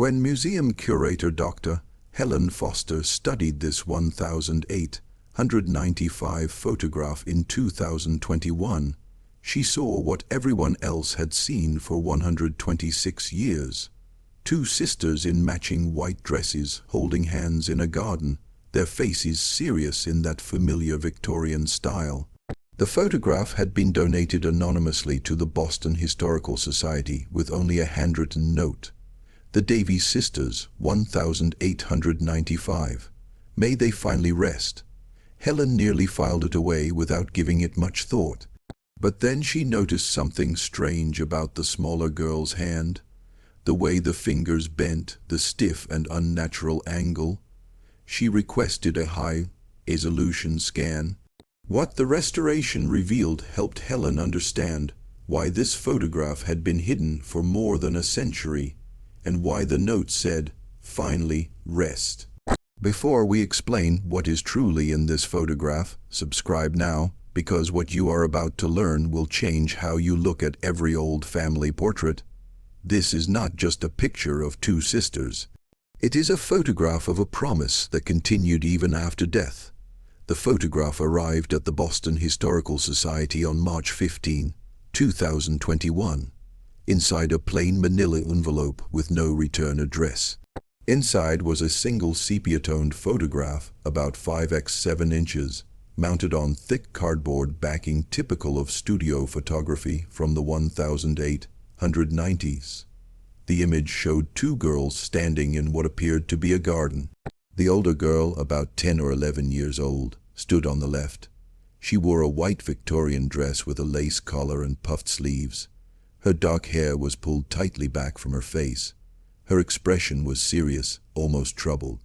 When museum curator Dr. Helen Foster studied this 1,895 photograph in 2021, she saw what everyone else had seen for 126 years. Two sisters in matching white dresses holding hands in a garden, their faces serious in that familiar Victorian style. The photograph had been donated anonymously to the Boston Historical Society with only a handwritten note. The Davies sisters, 1,895. May they finally rest. Helen nearly filed it away without giving it much thought. But then she noticed something strange about the smaller girl's hand. The way the fingers bent, the stiff and unnatural angle. She requested a high-resolution scan. What the restoration revealed helped Helen understand why this photograph had been hidden for more than a century, and why the note said, "Finally, rest." Before we explain what is truly in this photograph, subscribe now, because what you are about to learn will change how you look at every old family portrait. This is not just a picture of two sisters. It is a photograph of a promise that continued even after death. The photograph arrived at the Boston Historical Society on March 15, 2021, inside a plain manila envelope with no return address. Inside was a single sepia-toned photograph, about 5 × 7 inches, mounted on thick cardboard backing typical of studio photography from the 1890s. The image showed two girls standing in what appeared to be a garden. The older girl, about 10 or 11 years old, stood on the left. She wore a white Victorian dress with a lace collar and puffed sleeves. Her dark hair was pulled tightly back from her face. Her expression was serious, almost troubled.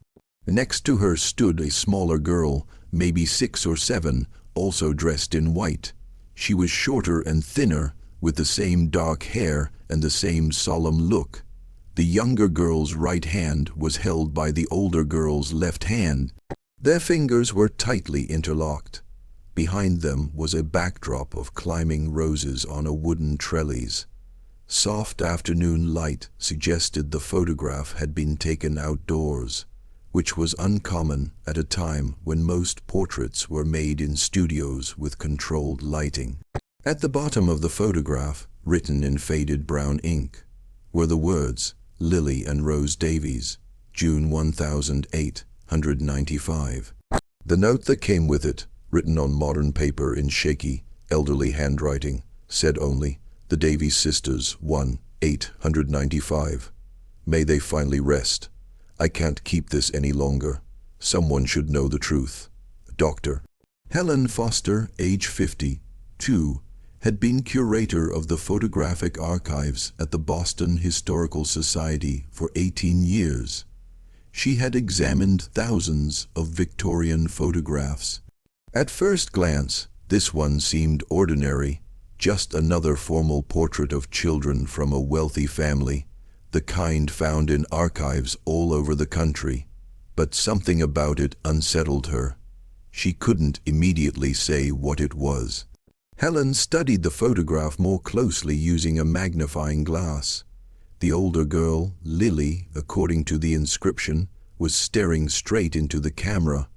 Next to her stood a smaller girl, maybe 6 or 7, also dressed in white. She was shorter and thinner, with the same dark hair and the same solemn look. The younger girl's right hand was held by the older girl's left hand. Their fingers were tightly interlocked. Behind them was a backdrop of climbing roses on a wooden trellis. Soft afternoon light suggested the photograph had been taken outdoors, which was uncommon at a time when most portraits were made in studios with controlled lighting. At the bottom of the photograph, written in faded brown ink, were the words, "Lily and Rose Davies, June 1895. The note that came with it, written on modern paper in shaky, elderly handwriting, said only, "The Davies sisters, 1895. May they finally rest. I can't keep this any longer. Someone should know the truth." Dr. Helen Foster, age 52, had been curator of the photographic archives at the Boston Historical Society for 18 years. She had examined thousands of Victorian photographs. At first glance, this one seemed ordinary, just another formal portrait of children from a wealthy family, the kind found in archives all over the country. But something about it unsettled her. She couldn't immediately say what it was. Helen studied the photograph more closely using a magnifying glass. The older girl, Lily, according to the inscription, was staring straight into the camera.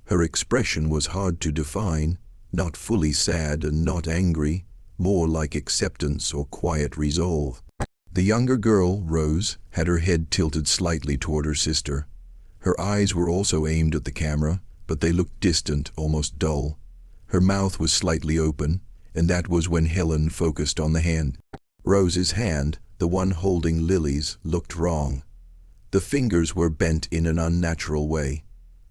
Her expression was hard to define, not fully sad and not angry, more like acceptance or quiet resolve. The younger girl, Rose, had her head tilted slightly toward her sister. Her eyes were also aimed at the camera, but they looked distant, almost dull. Her mouth was slightly open, and that was when Helen focused on the hand. Rose's hand, the one holding Lily's, looked wrong. The fingers were bent in an unnatural way.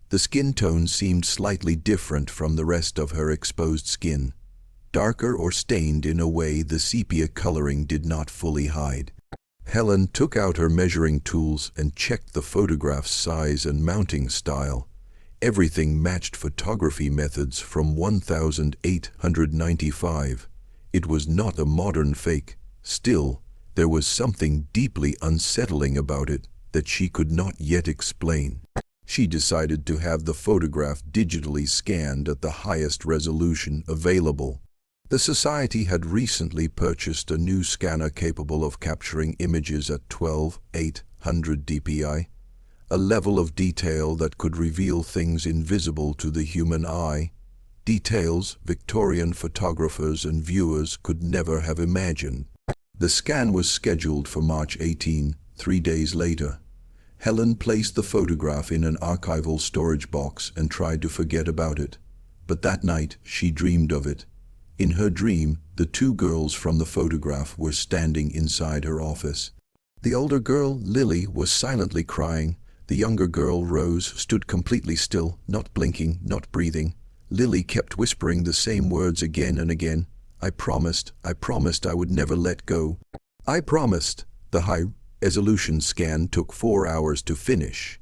The skin tone seemed slightly different from the rest of her exposed skin, darker or stained in a way the sepia coloring did not fully hide. Helen took out her measuring tools and checked the photograph's size and mounting style. Everything matched photography methods from 1895. It was not a modern fake. Still, there was something deeply unsettling about it that she could not yet explain. She decided to have the photograph digitally scanned at the highest resolution available. The Society had recently purchased a new scanner capable of capturing images at 12:8 600 dpi, a level of detail that could reveal things invisible to the human eye, details Victorian photographers and viewers could never have imagined. The scan was scheduled for March 18, 3 days later. Helen placed the photograph in an archival storage box and tried to forget about it. But that night, she dreamed of it. In her dream, the two girls from the photograph were standing inside her office. The older girl, Lily, was silently crying. The younger girl, Rose, stood completely still, not blinking, not breathing. Lily kept whispering the same words again and again. I promised I would never let go. I promised. The high-resolution scan took 4 hours to finish.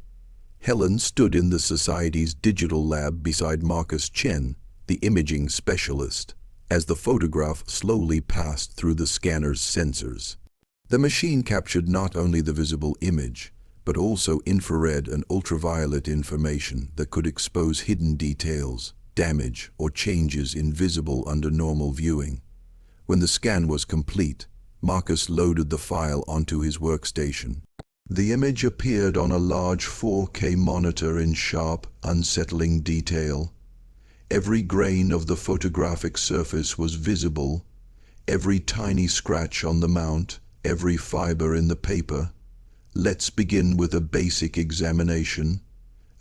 Helen stood in the Society's digital lab beside Marcus Chen, the imaging specialist, as the photograph slowly passed through the scanner's sensors. The machine captured not only the visible image, but also infrared and ultraviolet information that could expose hidden details, damage, or changes invisible under normal viewing. When the scan was complete, Marcus loaded the file onto his workstation. The image appeared on a large 4K monitor in sharp, unsettling detail. Every grain of the photographic surface was visible, every tiny scratch on the mount, every fiber in the paper. Let's begin with a basic examination,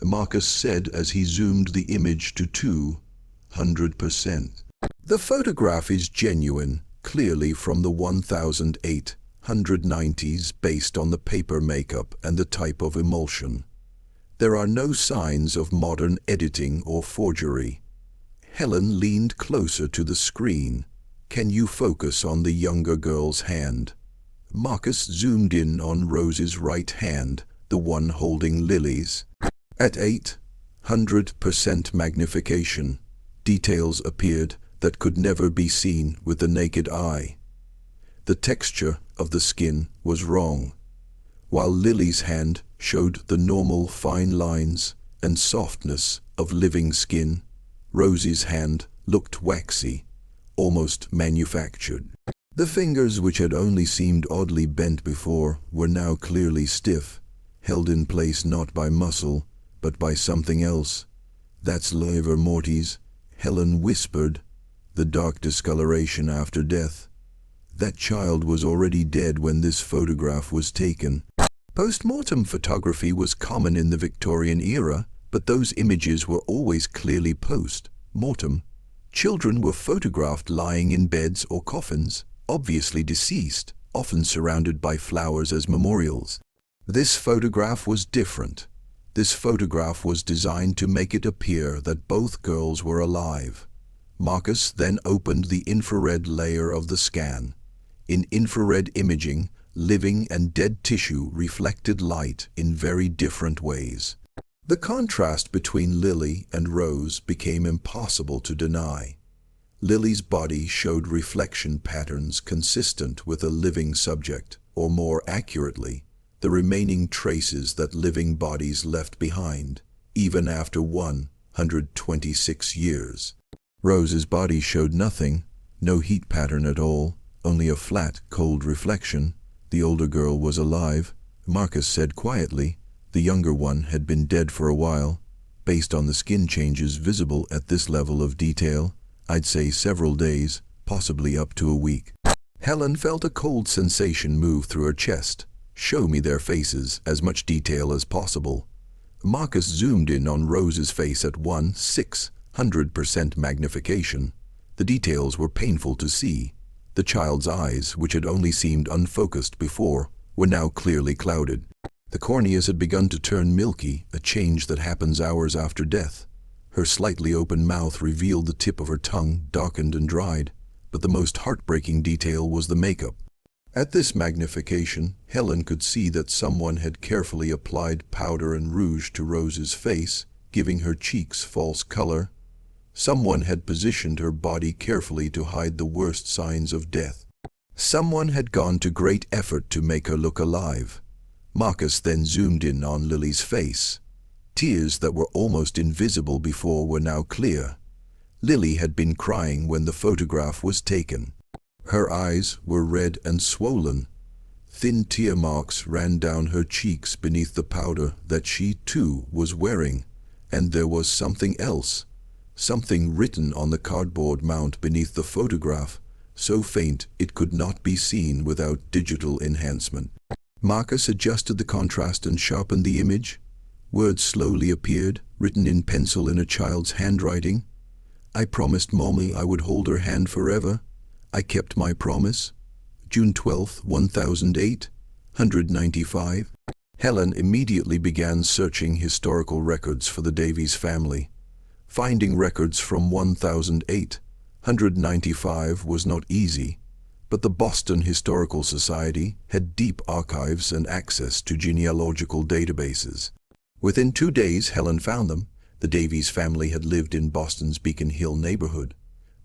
Marcus said as he zoomed the image to 200%. The photograph is genuine, clearly from the 1890s based on the paper makeup and the type of emulsion. There are no signs of modern editing or forgery. Helen leaned closer to the screen. Can you focus on the younger girl's hand? Marcus zoomed in on Rose's right hand, the one holding Lily's. At 800% magnification, details appeared that could never be seen with the naked eye. The texture of the skin was wrong. While Lily's hand showed the normal fine lines and softness of living skin, Rose's hand looked waxy, almost manufactured. The fingers, which had only seemed oddly bent before, were now clearly stiff, held in place not by muscle, but by something else. That's livor mortis, Helen whispered, the dark discoloration after death. That child was already dead when this photograph was taken. Post-mortem photography was common in the Victorian era, but those images were always clearly post-mortem. Children were photographed lying in beds or coffins, obviously deceased, often surrounded by flowers as memorials. This photograph was different. This photograph was designed to make it appear that both girls were alive. Marcus then opened the infrared layer of the scan. In infrared imaging, living and dead tissue reflected light in very different ways. The contrast between Lily and Rose became impossible to deny. Lily's body showed reflection patterns consistent with a living subject, or more accurately, the remaining traces that living bodies left behind, even after 126 years. Rose's body showed nothing, no heat pattern at all, only a flat, cold reflection. The older girl was alive, Marcus said quietly. The younger one had been dead for a while. Based on the skin changes visible at this level of detail, I'd say several days, possibly up to a week. Helen felt a cold sensation move through her chest. Show me their faces, as much detail as possible. Marcus zoomed in on Rose's face at 600% magnification. The details were painful to see. The child's eyes, which had only seemed unfocused before, were now clearly clouded. The corneas had begun to turn milky, a change that happens hours after death. Her slightly open mouth revealed the tip of her tongue, darkened and dried, but the most heartbreaking detail was the makeup. At this magnification, Helen could see that someone had carefully applied powder and rouge to Rose's face, giving her cheeks false color. Someone had positioned her body carefully to hide the worst signs of death. Someone had gone to great effort to make her look alive. Marcus then zoomed in on Lily's face. Tears that were almost invisible before were now clear. Lily had been crying when the photograph was taken. Her eyes were red and swollen. Thin tear marks ran down her cheeks beneath the powder that she, too, was wearing. And there was something else. Something written on the cardboard mount beneath the photograph, so faint it could not be seen without digital enhancement. Marcus adjusted the contrast and sharpened the image. Words slowly appeared, written in pencil in a child's handwriting. I promised Mommy I would hold her hand forever. I kept my promise. June 12, 1008, 195. Helen immediately began searching historical records for the Davies family. Finding records from 1008, 195 was not easy, but the Boston Historical Society had deep archives and access to genealogical databases. Within 2 days, Helen found them. The Davies family had lived in Boston's Beacon Hill neighborhood.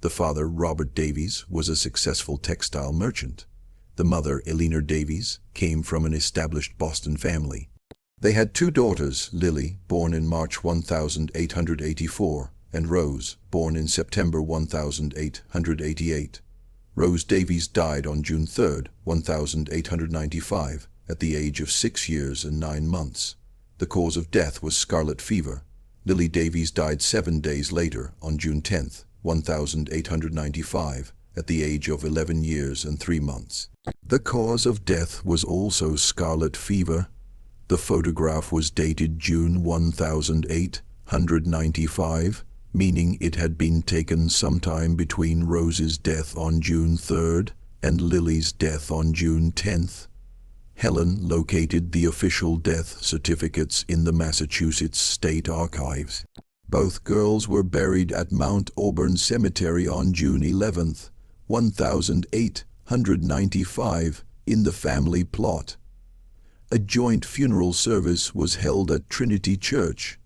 The father, Robert Davies, was a successful textile merchant. The mother, Eleanor Davies, came from an established Boston family. They had 2 daughters, Lily, born in March 1884, and Rose, born in September 1888. Rose Davies died on June 3, 1895, at the age of 6 years and 9 months. The cause of death was scarlet fever. Lily Davies died 7 days later, on June 10, 1895, at the age of 11 years and 3 months. The cause of death was also scarlet fever. The photograph was dated June 1895, meaning it had been taken sometime between Rose's death on June 3rd and Lily's death on June 10th. Helen located the official death certificates in the Massachusetts State Archives. Both girls were buried at Mount Auburn Cemetery on June 11th, 1895, in the family plot. A joint funeral service was held at Trinity Church,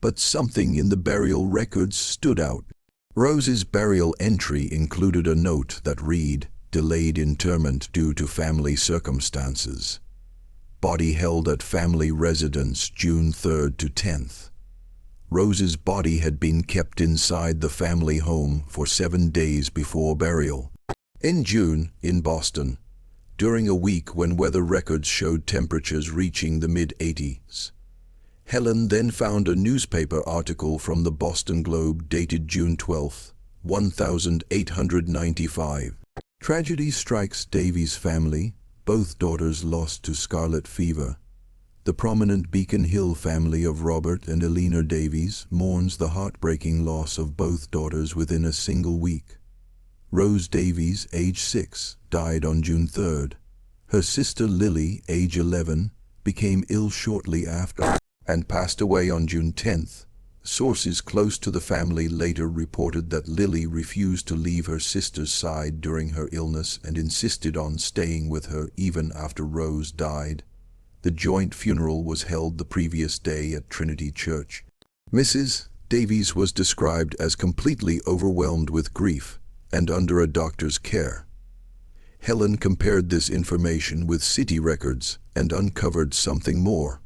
but something in the burial records stood out. Rose's burial entry included a note that read, "Delayed interment due to family circumstances. Body held at family residence June 3rd to 10th. Rose's body had been kept inside the family home for 7 days before burial." In June, in Boston, during a week when weather records showed temperatures reaching the mid-80s, Helen then found a newspaper article from the Boston Globe dated June 12, 1895. Tragedy strikes Davies family. Both daughters lost to scarlet fever. The prominent Beacon Hill family of Robert and Eleanor Davies mourns the heartbreaking loss of both daughters within a single week. Rose Davies, age 6, died on June 3rd. Her sister Lily, age 11, became ill shortly after and passed away on June 10th. Sources close to the family later reported that Lily refused to leave her sister's side during her illness and insisted on staying with her even after Rose died. The joint funeral was held the previous day at Trinity Church. Mrs. Davies was described as completely overwhelmed with grief and under a doctor's care. Helen compared this information with city records and uncovered something more.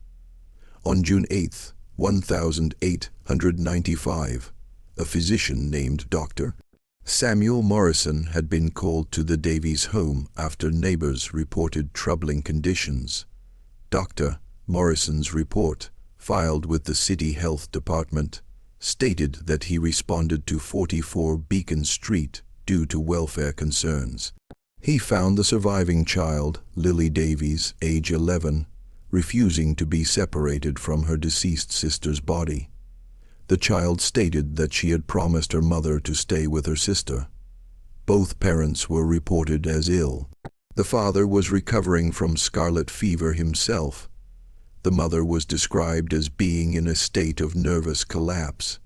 On June 8, 1895, a physician named Dr. Samuel Morrison had been called to the Davies home after neighbors reported troubling conditions. Dr. Morrison's report, filed with the City Health Department, stated that he responded to 44 Beacon Street due to welfare concerns. He found the surviving child, Lily Davies, age 11, refusing to be separated from her deceased sister's body. The child stated that she had promised her mother to stay with her sister. Both parents were reported as ill. The father was recovering from scarlet fever himself. The mother was described as being in a state of nervous collapse.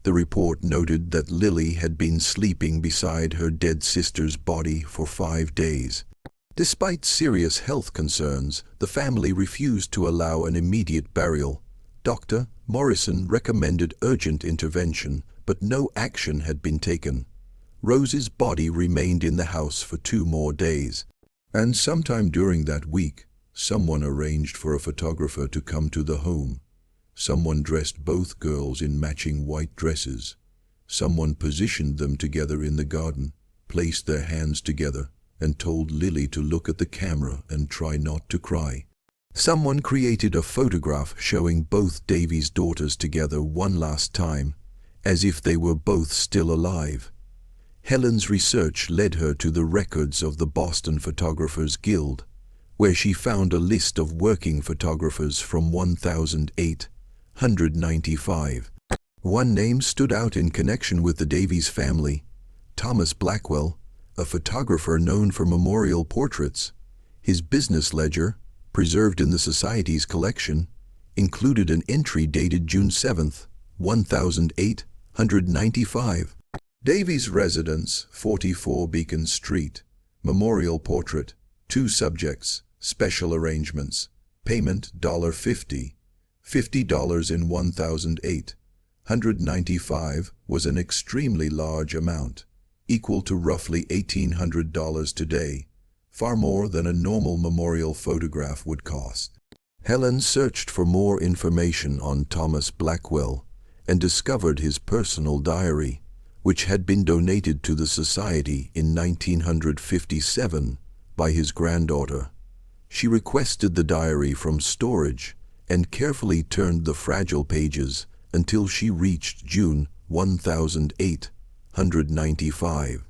The report noted that Lily had been sleeping beside her dead sister's body for 5 days. Despite serious health concerns, the family refused to allow an immediate burial. Dr. Morrison recommended urgent intervention, but no action had been taken. Rose's body remained in the house for 2 more days. And sometime during that week, someone arranged for a photographer to come to the home. Someone dressed both girls in matching white dresses. Someone positioned them together in the garden, placed their hands together, and told Lily to look at the camera and try not to cry. Someone created a photograph showing both Davy's daughters together one last time, as if they were both still alive. Helen's research led her to the records of the Boston Photographers Guild, where she found a list of working photographers from 1895. One name stood out in connection with the Davies family: Thomas Blackwell, a photographer known for memorial portraits. His business ledger, preserved in the Society's collection, included an entry dated June 7, 1895. Davies' residence, 44 Beacon Street. Memorial portrait. 2 subjects. Special arrangements. Payment $50. $50 in 1895 was an extremely large amount, equal to roughly $1,800 today, far more than a normal memorial photograph would cost. Helen searched for more information on Thomas Blackwell and discovered his personal diary, which had been donated to the Society in 1957 by his granddaughter. She requested the diary from storage and carefully turned the fragile pages until she reached June 1895.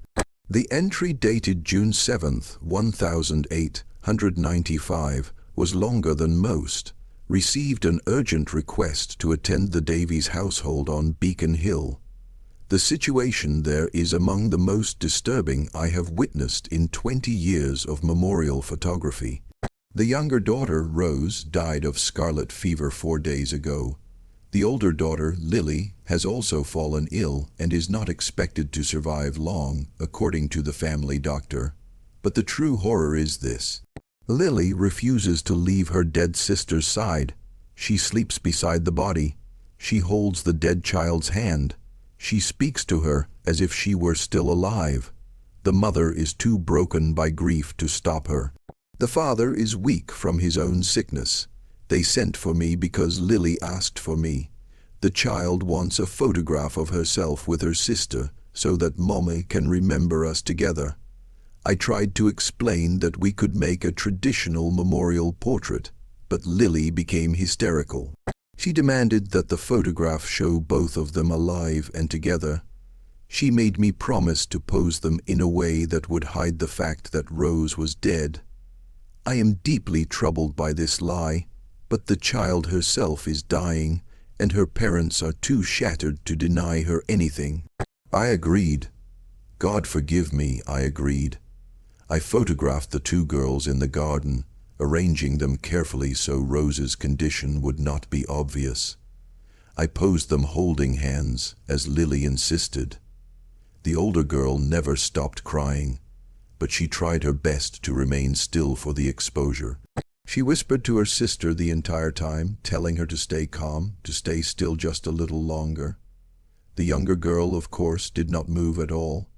The entry dated June 7, 1895 was longer than most. Received an urgent request to attend the Davies household on Beacon Hill. The situation there is among the most disturbing I have witnessed in 20 years of memorial photography. The younger daughter, Rose, died of scarlet fever 4 days ago. The older daughter, Lily, has also fallen ill and is not expected to survive long, according to the family doctor. But the true horror is this. Lily refuses to leave her dead sister's side. She sleeps beside the body. She holds the dead child's hand. She speaks to her as if she were still alive. The mother is too broken by grief to stop her. The father is weak from his own sickness. They sent for me because Lily asked for me. The child wants a photograph of herself with her sister so that Mommy can remember us together. I tried to explain that we could make a traditional memorial portrait, but Lily became hysterical. She demanded that the photograph show both of them alive and together. She made me promise to pose them in a way that would hide the fact that Rose was dead. I am deeply troubled by this lie, but the child herself is dying, and her parents are too shattered to deny her anything. I agreed. God forgive me, I agreed. I photographed the 2 girls in the garden, arranging them carefully so Rose's condition would not be obvious. I posed them holding hands, as Lily insisted. The older girl never stopped crying, but she tried her best to remain still for the exposure. She whispered to her sister the entire time, telling her to stay calm, to stay still just a little longer. The younger girl, of course, did not move at all.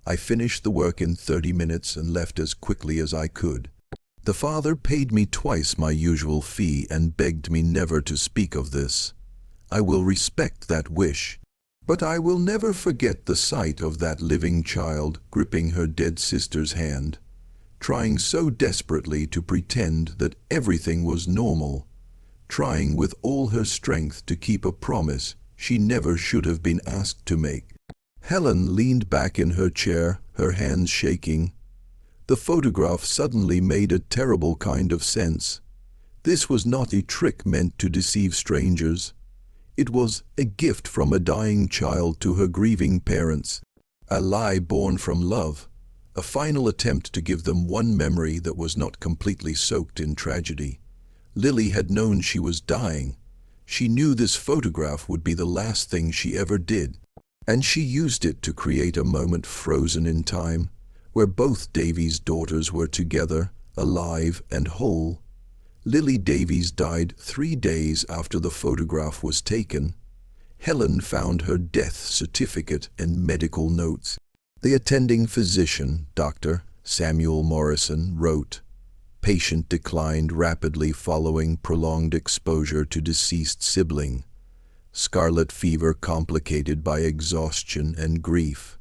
I finished the work in 30 minutes and left as quickly as I could. The father paid me twice my usual fee and begged me never to speak of this. I will respect that wish, but I will never forget the sight of that living child gripping her dead sister's hand, trying so desperately to pretend that everything was normal, trying with all her strength to keep a promise she never should have been asked to make. Helen leaned back in her chair, her hands shaking. The photograph suddenly made a terrible kind of sense. This was not a trick meant to deceive strangers. It was a gift from a dying child to her grieving parents. A lie born from love. A final attempt to give them one memory that was not completely soaked in tragedy. Lily had known she was dying. She knew this photograph would be the last thing she ever did. And she used it to create a moment frozen in time, where both Davies' daughters were together, alive and whole. Lily Davies died 3 days after the photograph was taken. Helen found her death certificate and medical notes. The attending physician, Dr. Samuel Morrison, wrote, "Patient declined rapidly following prolonged exposure to deceased sibling. Scarlet fever complicated by exhaustion and grief.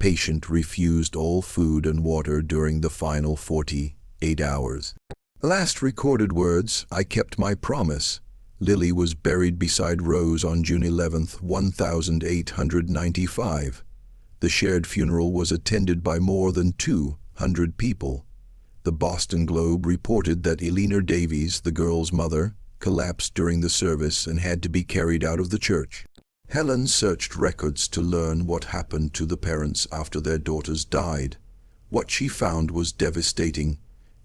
patient refused all food and water during the final 48 hours. Last recorded words, I kept my promise. Lily was buried beside Rose on June 11, 1895. The shared funeral was attended by more than 200 people. The Boston Globe reported that Eleanor Davies, the girl's mother, collapsed during the service and had to be carried out of the church. Helen searched records to learn what happened to the parents after their daughters died. What she found was devastating.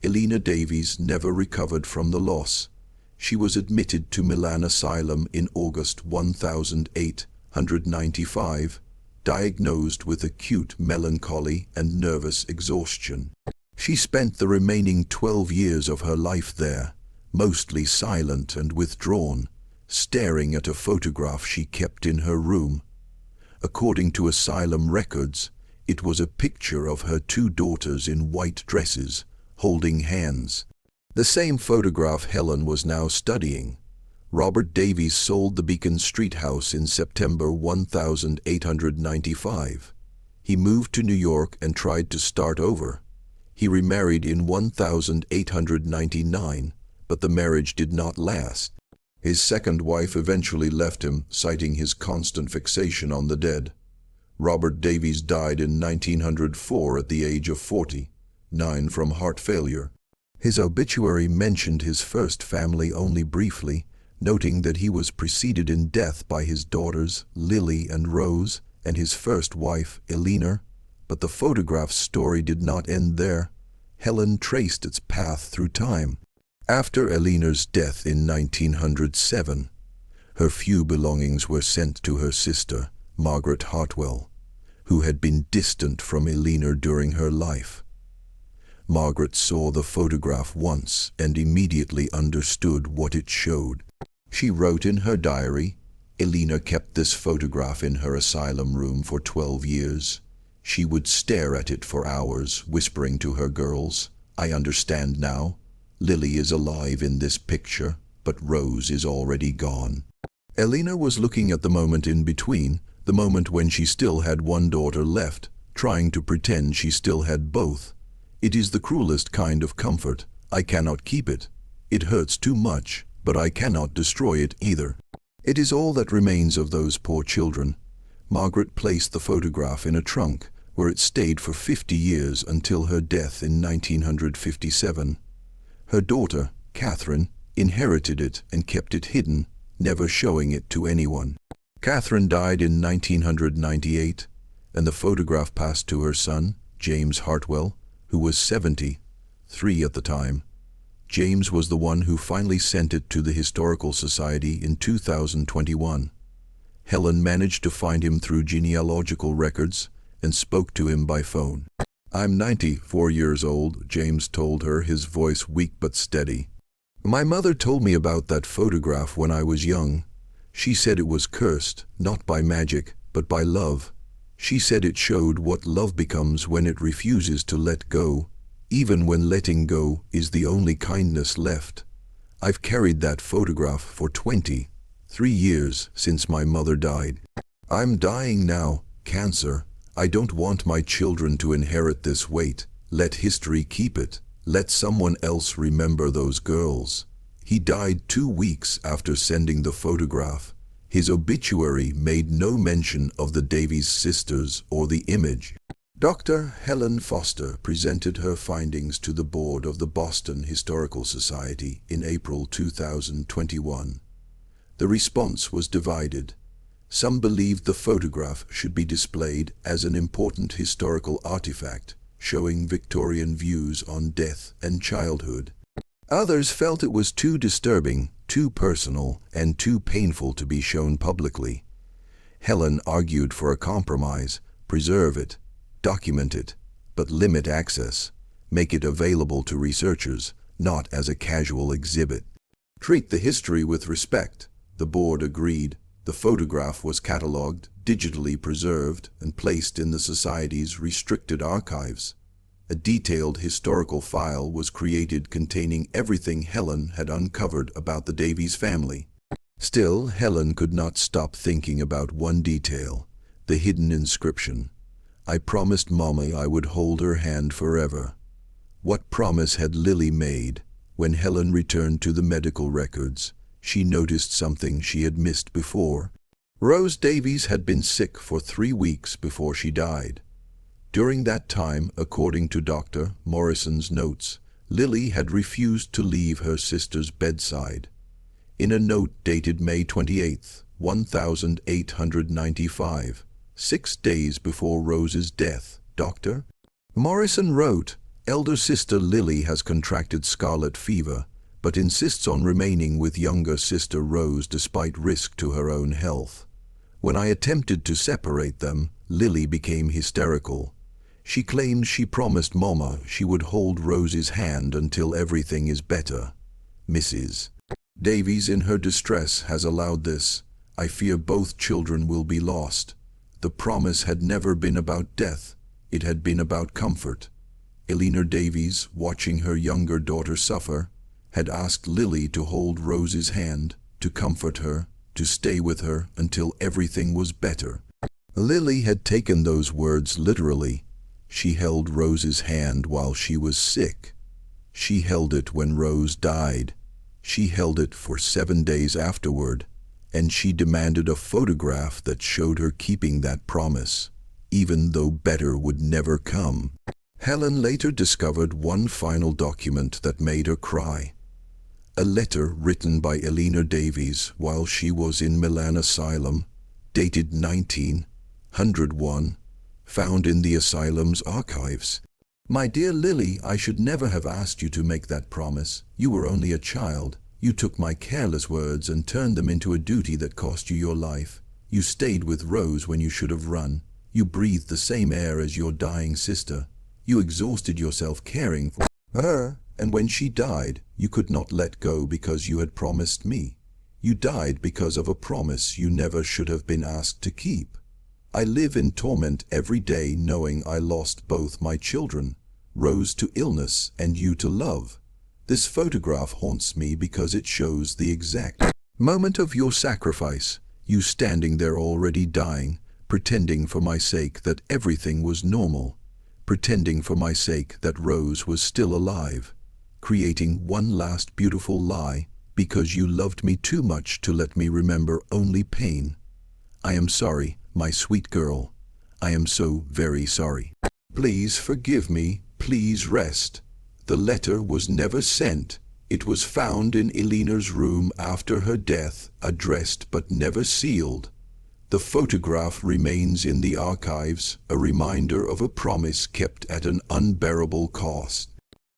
Eleanor Davies never recovered from the loss. She was admitted to Milan Asylum in August 1895, diagnosed with acute melancholy and nervous exhaustion. She spent the remaining 12 years of her life there, mostly silent and withdrawn, staring at a photograph she kept in her room. According to asylum records, it was a picture of her two daughters in white dresses, holding hands. The same photograph Helen was now studying. Robert Davies sold the Beacon Street house in September 1895. He moved to New York and tried to start over. He remarried in 1899, but the marriage did not last. His second wife eventually left him, citing his constant fixation on the dead. Robert Davies died in 1904 at the age of 49 from heart failure. His obituary mentioned his first family only briefly, noting that he was preceded in death by his daughters, Lily and Rose, and his first wife, Eleanor. But the photograph's story did not end there. Helen traced its path through time. After Eleanor's death in 1907, her few belongings were sent to her sister, Margaret Hartwell, who had been distant from Eleanor during her life. Margaret saw the photograph once and immediately understood what it showed. She wrote in her diary, Eleanor kept this photograph in her asylum room for 12 years. She would stare at it for hours, whispering to her girls, I understand now. Lily is alive in this picture, but Rose is already gone. Eleanor was looking at the moment in between, the moment when she still had one daughter left, trying to pretend she still had both. It is the cruelest kind of comfort. I cannot keep it. It hurts too much, but I cannot destroy it either. It is all that remains of those poor children. Margaret placed the photograph in a trunk, where it stayed for 50 years until her death in 1957. Her daughter, Catherine, inherited it and kept it hidden, never showing it to anyone. Catherine died in 1998, and the photograph passed to her son, James Hartwell, who was 73 at the time. James was the one who finally sent it to the Historical Society in 2021. Helen managed to find him through genealogical records and spoke to him by phone. I'm 94 years old, James told her, his voice weak but steady. My mother told me about that photograph when I was young. She said it was cursed, not by magic, but by love. She said it showed what love becomes when it refuses to let go, even when letting go is the only kindness left. I've carried that photograph for 23 years since my mother died. I'm dying now, cancer. I don't want my children to inherit this weight. Let history keep it. Let someone else remember those girls. He died 2 weeks after sending the photograph. His obituary made no mention of the Davies sisters or the image. Dr. Helen Foster presented her findings to the board of the Boston Historical Society in April 2021. The response was divided. Some believed the photograph should be displayed as an important historical artifact, showing Victorian views on death and childhood. Others felt it was too disturbing, too personal, and too painful to be shown publicly. Helen argued for a compromise: preserve it, document it, but limit access. Make it available to researchers, not as a casual exhibit. Treat the history with respect. The board agreed. The photograph was catalogued, digitally preserved, and placed in the Society's restricted archives. A detailed historical file was created containing everything Helen had uncovered about the Davies family. Still, Helen could not stop thinking about one detail: the hidden inscription. I promised Mommy I would hold her hand forever. What promise had Lily made? When Helen returned to the medical records, she noticed something she had missed before. Rose Davies had been sick for 3 weeks before she died. During that time, according to Dr. Morrison's notes, Lily had refused to leave her sister's bedside. In a note dated May 28, 1895, 6 days before Rose's death, Dr. Morrison wrote, "Elder sister Lily has contracted scarlet fever, but insists on remaining with younger sister Rose despite risk to her own health. When I attempted to separate them, Lily became hysterical. She claimed she promised Mama she would hold Rose's hand until everything is better. Mrs. Davies in her distress has allowed this. I fear both children will be lost." The promise had never been about death. It had been about comfort. Eleanor Davies, watching her younger daughter suffer, had asked Lily to hold Rose's hand, to comfort her, to stay with her until everything was better. Lily had taken those words literally. She held Rose's hand while she was sick. She held it when Rose died. She held it for 7 days afterward, and she demanded a photograph that showed her keeping that promise, even though better would never come. Helen later discovered one final document that made her cry. A letter written by Eleanor Davies while she was in Milan Asylum, dated 1901, found in the asylum's archives. "My dear Lily, I should never have asked you to make that promise. You were only a child. You took my careless words and turned them into a duty that cost you your life. You stayed with Rose when you should have run. You breathed the same air as your dying sister. You exhausted yourself caring for her, and when she died, you could not let go because you had promised me. You died because of a promise you never should have been asked to keep. I live in torment every day knowing I lost both my children, Rose to illness and you to love. This photograph haunts me because it shows the exact moment of your sacrifice, you standing there already dying, pretending for my sake that everything was normal, pretending for my sake that Rose was still alive, creating one last beautiful lie because you loved me too much to let me remember only pain. I am sorry, my sweet girl. I am so very sorry. Please forgive me, please rest." The letter was never sent. It was found in Eleanor's room after her death, addressed but never sealed. The photograph remains in the archives, a reminder of a promise kept at an unbearable cost.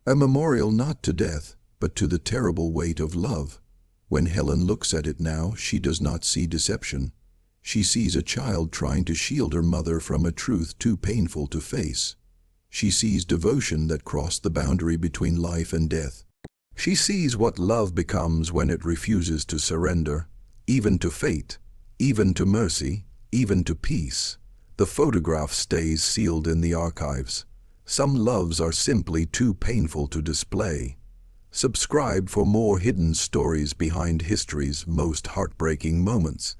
A memorial not to death, but to the terrible weight of love. When Helen looks at it now, she does not see deception. She sees a child trying to shield her mother from a truth too painful to face. She sees devotion that crossed the boundary between life and death. She sees what love becomes when it refuses to surrender, even to fate, even to mercy, even to peace. The photograph stays sealed in the archives. Some loves are simply too painful to display. Subscribe for more hidden stories behind history's most heartbreaking moments.